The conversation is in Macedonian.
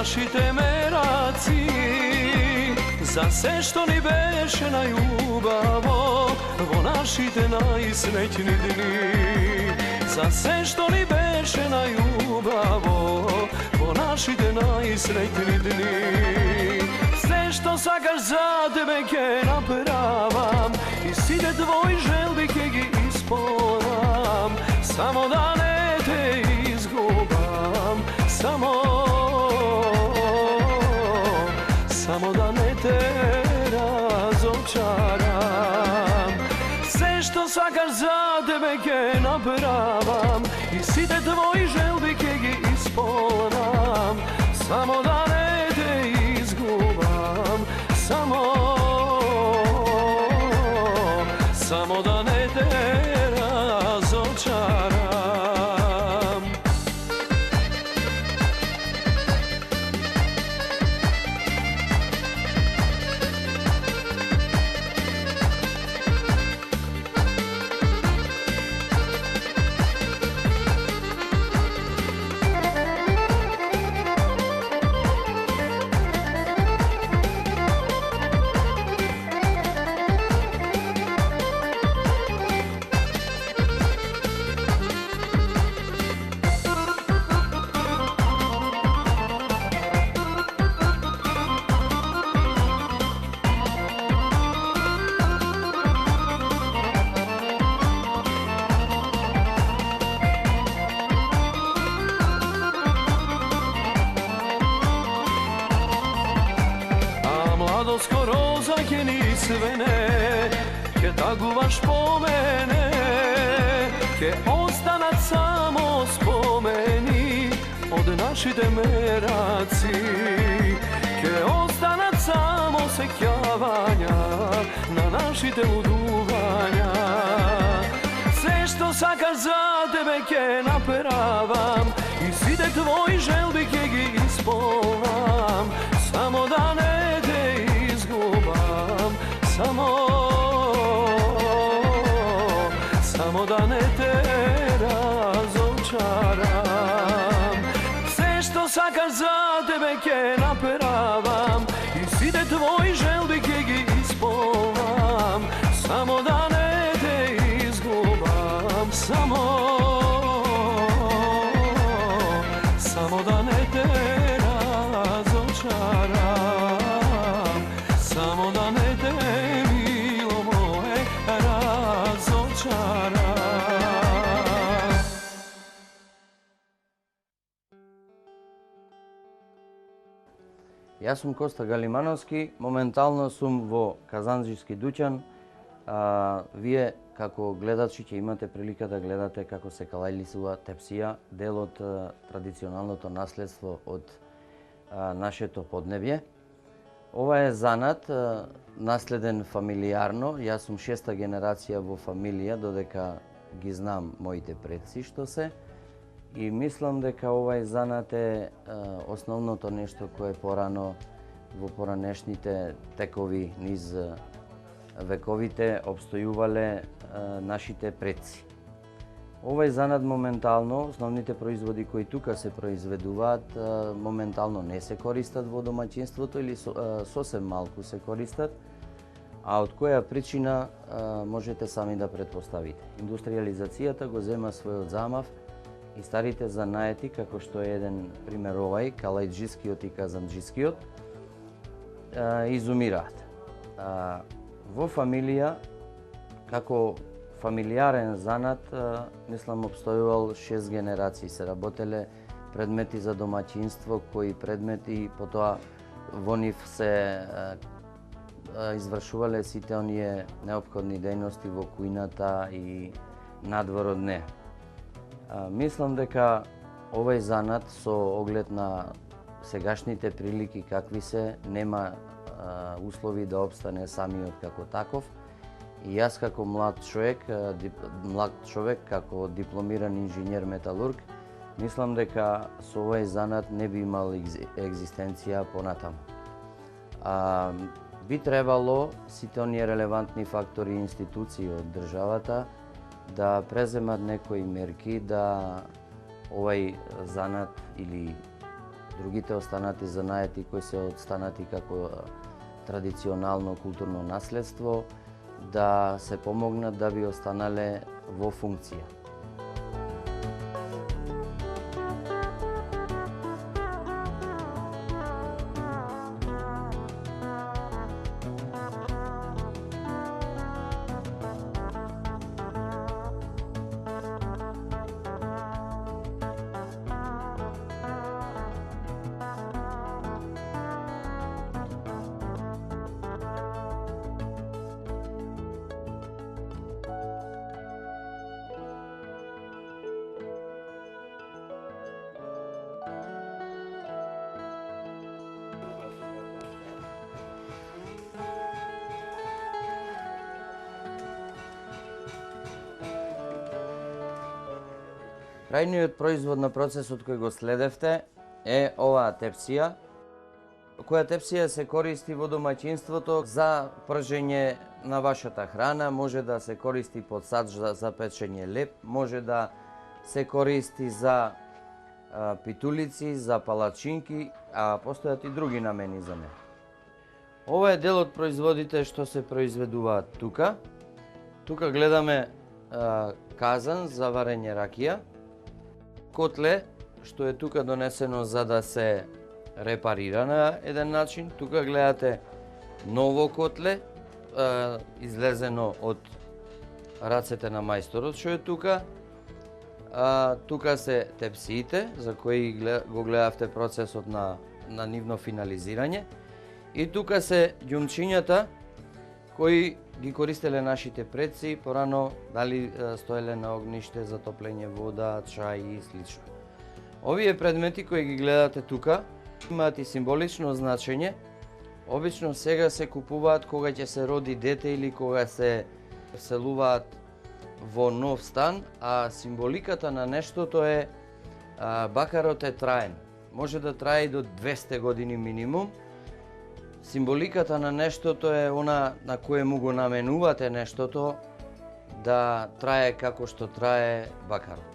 нашите мераци, за се што ни беше најубаво во нашите најсреќни дни. За се што ни беше најубаво во нашите најсреќни дни. Се што сакаш за тебе ќе направам и сите твои желби ќе ги исполнам, само да не те изгубам, само да не те разочарам. Се што сакаш за тебе ќе направам и сите твои желби ќе ги исполнам, само да не те изгубам, само да не те разочарам. Скоро ќе ни свене, ќе тагуваш по мене, ќе останат само спомени од нашите мераци, ќе останат само сеќавања на нашите лудувања. Се што сакаш за тебе ќе направам и сите твои желби ќе ги исполнам, само да не те изгубам, само да не те разочарам. Се што сакаш за тебе ќе направам и сите твои желби ќе ги исполнам, само да не те изгубам, само да не те разочарам, само да не те, мило мое, разочарам. Јас сум Коста Галимановски, моментално сум во казанџиски дуќан. Вие како гледачи ќе имате прилика да гледате како се калајлисува тепсија, дел од традиционалното наследство од нашето поднебје. Ова е занат наследен фамилијарно. Јас сум 6-та генерација во фамилија, додека ги знам моите предци што се. И мислам дека овај занат е основното нешто кое порано во поранешните текови низ вековите обстојувале нашите предци. Овај занат моментално, основните производи кои тука се произведуваат, моментално не се користат во домаќинството или сосем малку се користат, а од која причина можете сами да претпоставите. Индустриализацијата го зема својот замав и старите занаети, како што е еден пример овај, калајџискиот и казанџискиот, изумираат. Во фамилија, како фамилијарен занат, мислам, обстојувал 6 генерации. Се работеле предмети за домаќинство, кои предмети потоа во нив се извршувале сите оние неопходни дејности во кујната и надвор од неа. Мислам дека овај занат со оглед на сегашните прилики какви се, нема услови да обстане самиот како таков. И јас како млад човек како дипломиран инженер металург, мислам дека со овај занат не би имал екзистенција понатаму. Би требало сите оние релевантни фактори и институции од државата да преземат некои мерки да овај занат или другите останати занаети кои се останати како традиционално културно наследство, да се помогнат да би останале во функција. Крајниот производ на процесот кој го следевте е оваа тепсија, која тепсија се користи во домаќинството за пржење на вашата храна, може да се користи под сач за печење леп, може да се користи за питулици, за палачинки, а постојат и други намени за неа. Ова е дел од производите што се произведуваат тука. Тука гледаме казан за варење ракија, котле, што е тука донесено за да се репарира на еден начин. Тука гледате ново котле, излезено од рацете на мајсторот што е тука. Тука се тепсиите, за кои го гледавте процесот на нивно финализирање. И тука се ѓумчињата кои ги користеле нашите предци, порано дали стоеле на огниште за топлење вода, чај и слично. Овие предмети кои ги гледате тука имаат и символично значење. Обично сега се купуваат кога ќе се роди дете или кога се вселуваат во нов стан, а символиката на нештото е бакарот е траен. Може да трае и до 200 години минимум. Символиката на нештото е она на кое му го наменувате нештото да трае како што трае бакарот.